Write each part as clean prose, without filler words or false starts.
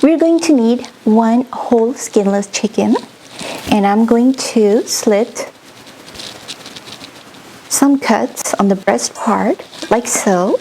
We're going to need one whole skinless chicken, and I'm going to slit some cuts on the breast part, like so.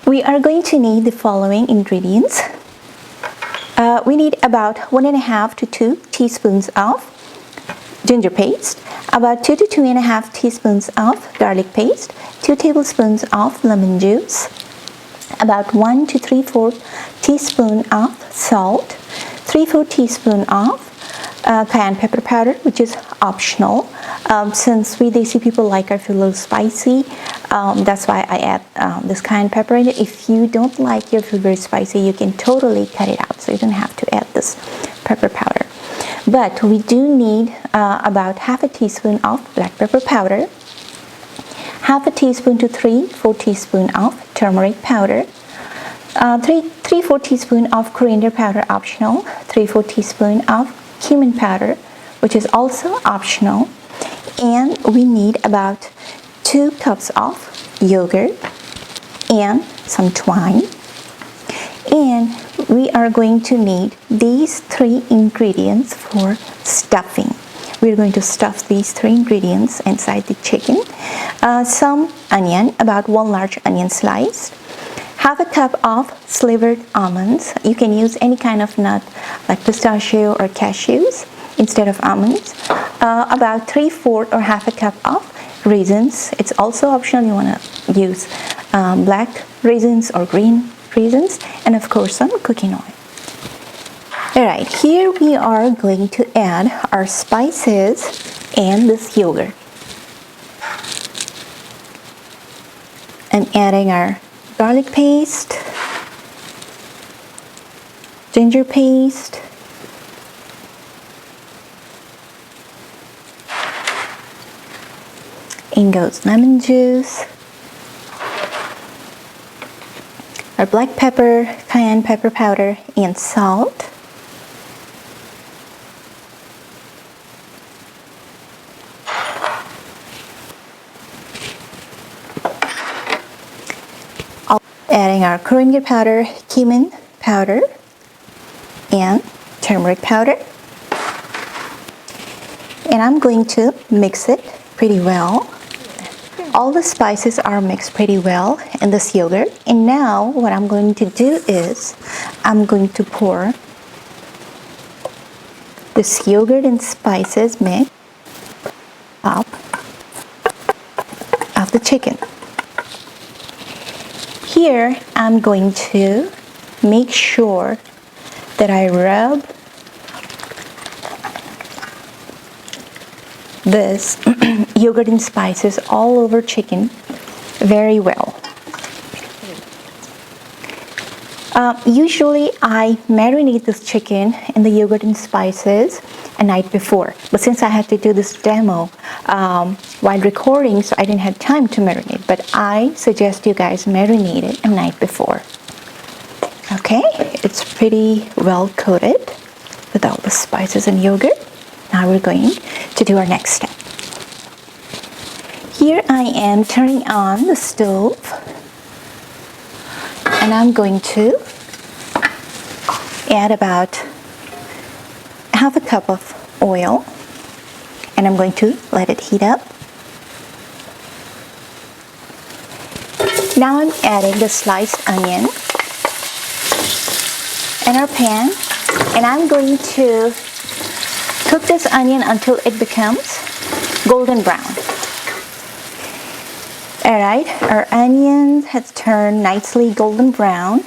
We are going to need the following ingredients. We need about 1.5 to 2 teaspoons of ginger paste, about 2 to 2.5 teaspoons of garlic paste, 2 tablespoons of lemon juice, about 1 to 3/4 teaspoon of salt, 3/4 teaspoon of cayenne pepper powder, which is optional. Since we Desi people like our food a little spicy, that's why I add this cayenne pepper in it. If you don't like your food very spicy, you can totally cut it out, so you don't have to add this pepper powder. But we do need about 1/2 teaspoon of black pepper powder, 1/2 teaspoon to 3/4 teaspoon of turmeric powder, 3/4 teaspoon of coriander powder, optional, 3/4 teaspoon of cumin powder, which is also optional, and we need about 2 cups of yogurt and some twine. And we are going to need these 3 ingredients for stuffing. We're going to stuff these 3 ingredients inside the chicken. Some onion, about 1 large onion sliced, 1/2 cup of slivered almonds. You can use any kind of nut like pistachio or cashews instead of almonds. About 3/4 or 1/2 cup of raisins. It's also optional. You want to use black raisins or green raisins, and of course some cooking oil. Alright, here we are going to add our spices and this yogurt. I'm adding our garlic paste, ginger paste, in goes lemon juice, our black pepper, cayenne pepper powder, and salt. Adding our coriander powder, cumin powder, and turmeric powder. And I'm going to mix it pretty well. All the spices are mixed pretty well in this yogurt. And now what I'm going to do is I'm going to pour this yogurt and spices mix up of the chicken. Here I'm going to make sure that I rub this yogurt and spices all over chicken very well. Usually I marinate this chicken in the yogurt and spices a night before, but since I had to do this demo while recording, so I didn't have time to marinate, but I suggest you guys marinate it a night before. Okay, it's pretty well coated with all the spices and yogurt. Now we're going to do our next step. Here I am turning on the stove, and I'm going to add about 1/2 cup of oil, and I'm going to let it heat up. Now I'm adding the sliced onion in our pan, and I'm going to cook this onion until it becomes golden brown. Alright, our onion has turned nicely golden brown.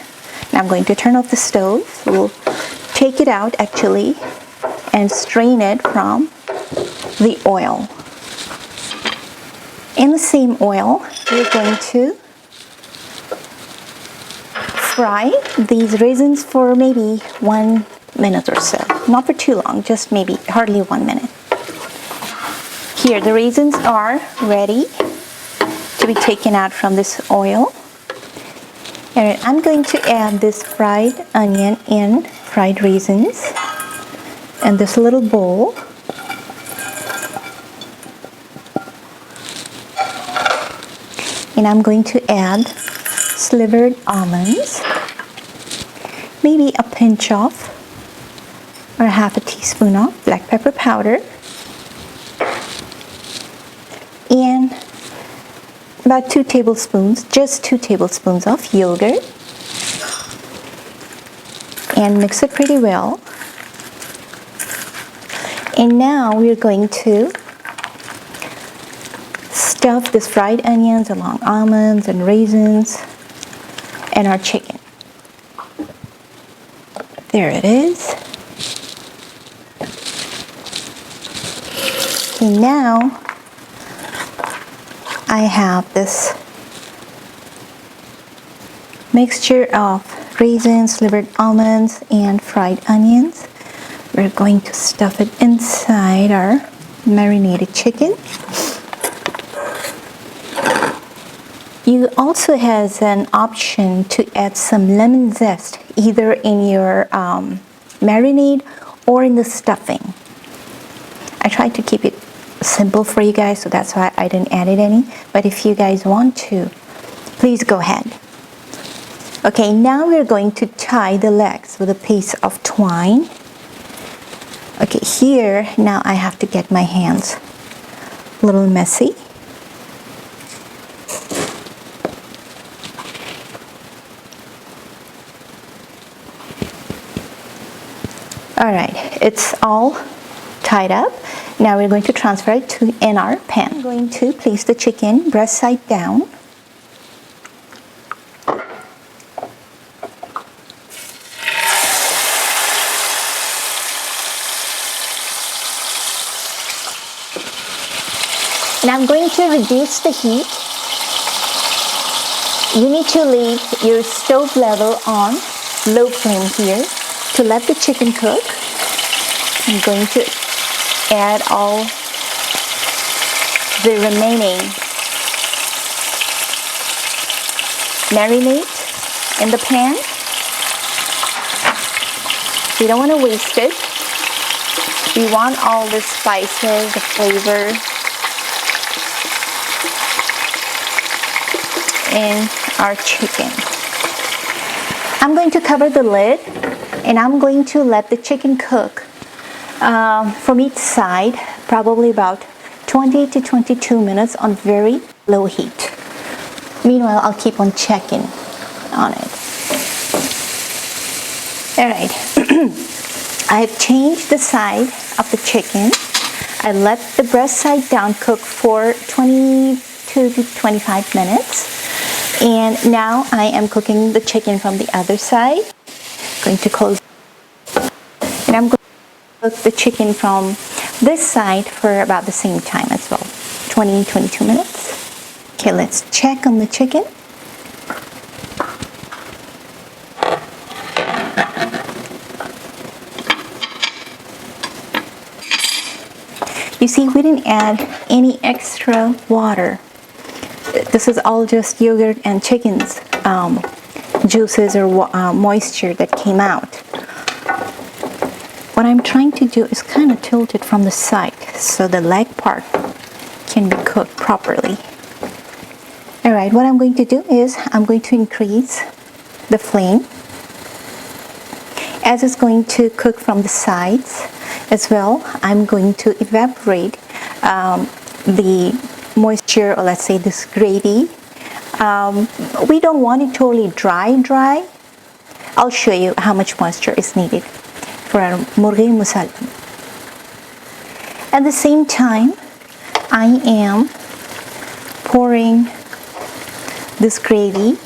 Now I'm going to turn off the stove. We'll take it out actually and strain it from the oil. In the same oil, we're going to fry these raisins for maybe 1 minute or so. Not for too long, just maybe hardly 1 minute. Here, the raisins are ready to be taken out from this oil. And I'm going to add this fried onion and fried raisins in this little bowl. And I'm going to add slivered almonds, maybe a pinch of or half a teaspoon of black pepper powder, and about 2 tablespoons, just 2 tablespoons of yogurt, and mix it pretty well. And now we're going to stuff this fried onions along almonds and raisins and our chicken. There it is. Okay, now I have this mixture of raisins, slivered almonds, and fried onions. We're going to stuff it inside our marinated chicken. You also has an option to add some lemon zest either in your marinade or in the stuffing. I tried to keep it simple for you guys, so that's why I didn't add it any, but if you guys want to, please go ahead. Okay, now we're going to tie the legs with a piece of twine. Okay, here now I have to get my hands a little messy. All right, it's all tied up. Now we're going to transfer it to in our pan. I'm going to place the chicken breast side down. And I'm going to reduce the heat. You need to leave your stove level on low flame here to let the chicken cook. I'm going to add all the remaining marinade in the pan. We don't want to waste it. We want all the spices, the flavor in our chicken. I'm going to cover the lid and I'm going to let the chicken cook from each side, probably about 20 to 22 minutes on very low heat. Meanwhile, I'll keep on checking on it. Alright, I have changed the side of the chicken. I let the breast side down cook for 22 to 25 minutes. And now I am cooking the chicken from the other side. Going to close. And I'm going to cook the chicken from this side for about the same time as well. 20-22 minutes. Okay, let's check on the chicken. You see, we didn't add any extra water. This is all just yogurt and chicken's juices or moisture that came out. What I'm trying to do is kind of tilt it from the side so the leg part can be cooked properly. Alright, what I'm going to do is I'm going to increase the flame as it's going to cook from the sides as well. I'm going to evaporate the moisture, or let's say this gravy. We don't want it totally dry. I'll show you how much moisture is needed for our Murgh Musalam. At the same time, I am pouring this gravy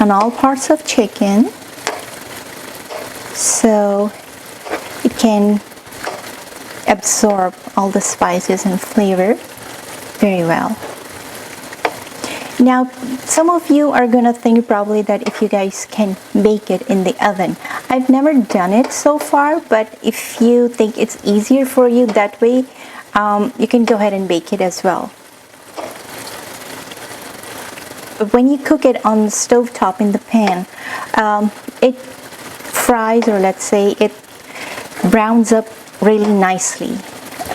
on all parts of chicken so it can absorb all the spices and flavor very well. Now, some of you are gonna think probably that if you guys can bake it in the oven. I've never done it so far, but if you think it's easier for you that way, you can go ahead and bake it as well. But when you cook it on the stove top in the pan, it fries, or let's say it browns up really nicely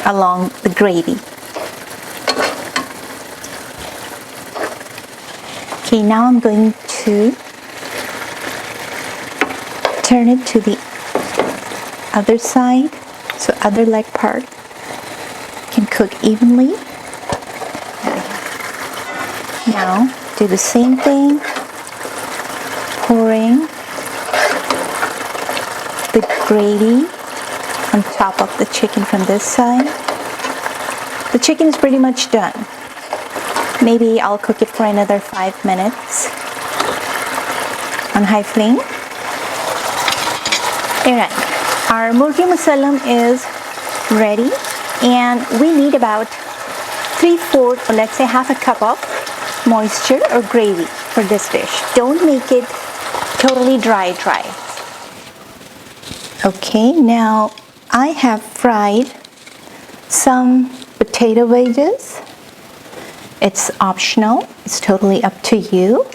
along the gravy. Okay, now I'm going to turn it to the other side so other leg part can cook evenly. Now do the same thing, pouring the gravy on top of the chicken from this side. The chicken is pretty much done. Maybe I'll cook it for another 5 minutes on high flame. Alright, our Murgh Musallam is ready, and we need about 3/4 or let's say half a cup of moisture or gravy for this dish. Don't make it totally dry. Okay, now I have fried some potato wedges. It's optional, it's totally up to you.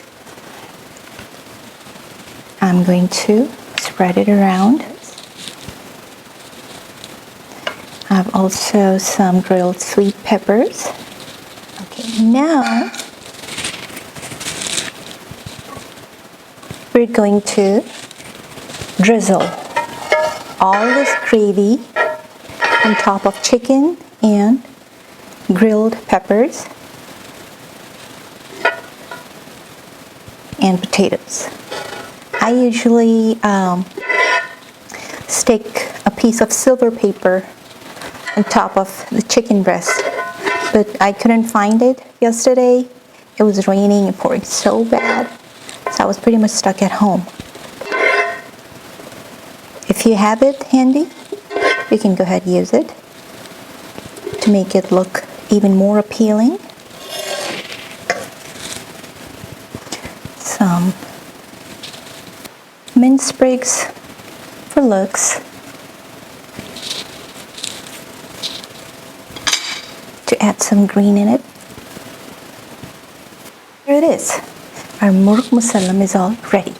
I'm going to spread it around. I have also some grilled sweet peppers. Okay, now we're going to drizzle all this gravy on top of chicken and grilled peppers and potatoes. I usually stick a piece of silver paper on top of the chicken breast, but I couldn't find it yesterday. It was raining and pouring so bad, so I was pretty much stuck at home. If you have it handy, you can go ahead and use it to make it look even more appealing. Some mint sprigs for looks, to add some green in it. Here it is. Our Murgh Musallam is all ready.